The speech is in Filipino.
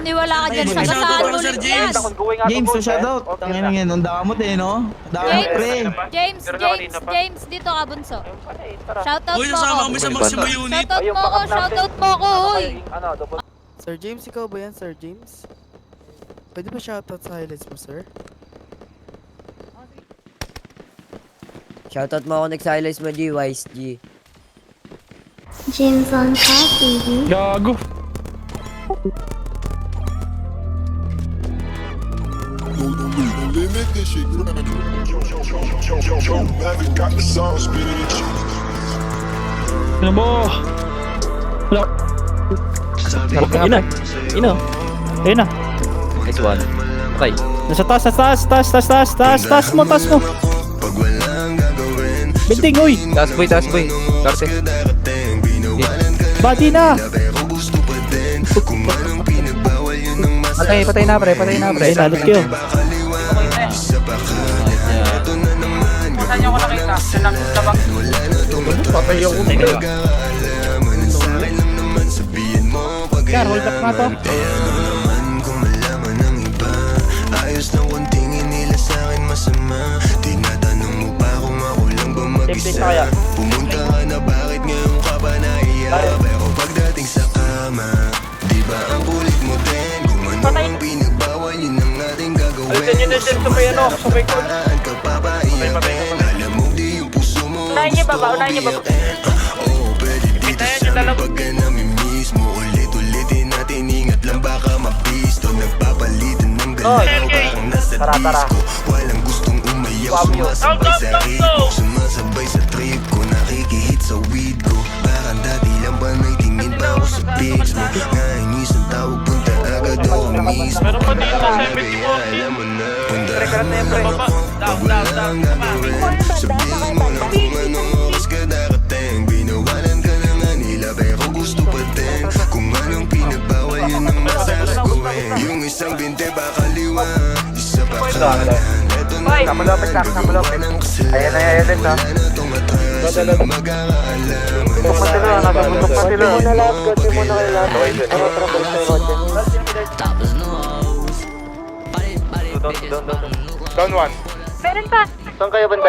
Niwala ka dyan sa kasaan mo Sir ulit James. yan. James, so shoutout. Tangin na yan, ang damot eh, no? Damot, pre. James, dito ka, bunso. Shoutout Uy, mo nasama ako. kami sa Maximo Unit. Shoutout mo ako, hoy. Sir James, ikaw ba yan, Sir James? Pwede ba shoutout sa highlights mo, sir? Shoutout mo ako nag-silence mo, G, Wise G. James on top, baby. Gago. Ano mo? Wala. Ina. Ina. Ayun na. Nice one. Okay. Nasa taas mo. Binting, uy. Taas boy. Karte. Bati na. Patay na pre. Ay, nalot kayo. Saan niyo ko nakita? Labang. Patay ako. Kaya, hold up nga to. Template na kaya? Pumunta ka na bakit ngayon ka ba naiya? Pero pagdating sa kama, di ba ang kulit mo din? Kung ano ang pinagbawal yun ang ating gagawin. Alisan nyo na dyan sa may ano, sa may court. Paraan ka pa ba iyakin? Alam mo di yung puso mo Unahin niyo ba? Oo, pwede dito sa amin pagka namimiss mo. Ulit-ulitin natin, ingat lang baka mabisto. Nagpapalitan ng galaw, parang nasa disco. Walang gustong umayaw, sumasabay sa ritmo. Sumasabay sa trip ko, nakikihit sa weed ko. Parang dati lang ba may tingin pa ako sa pics mo? Nainis ang tawag, punta agad ako mismo. Meron pa dito sa 70-40. Alam mo na, puntahan mo ako pag wala kang gagawin. Sabihin mo na kung anong oras ka darating. Binawalan ka na nga nila pero gusto pa din. Kung anong pinagbawal yun ang masasagawin. Yung isang binte ba kaliwa, isa pa kanan. Eto na Namalapit na. Ayan na ulit ha. wala na tong atras. Alam magkakaalam. Bundok pa sila, nakabundok pa sila. Di mo na lahat, kotse mo na kayo lahat. Down one. Meron pa. Saan kayo banda?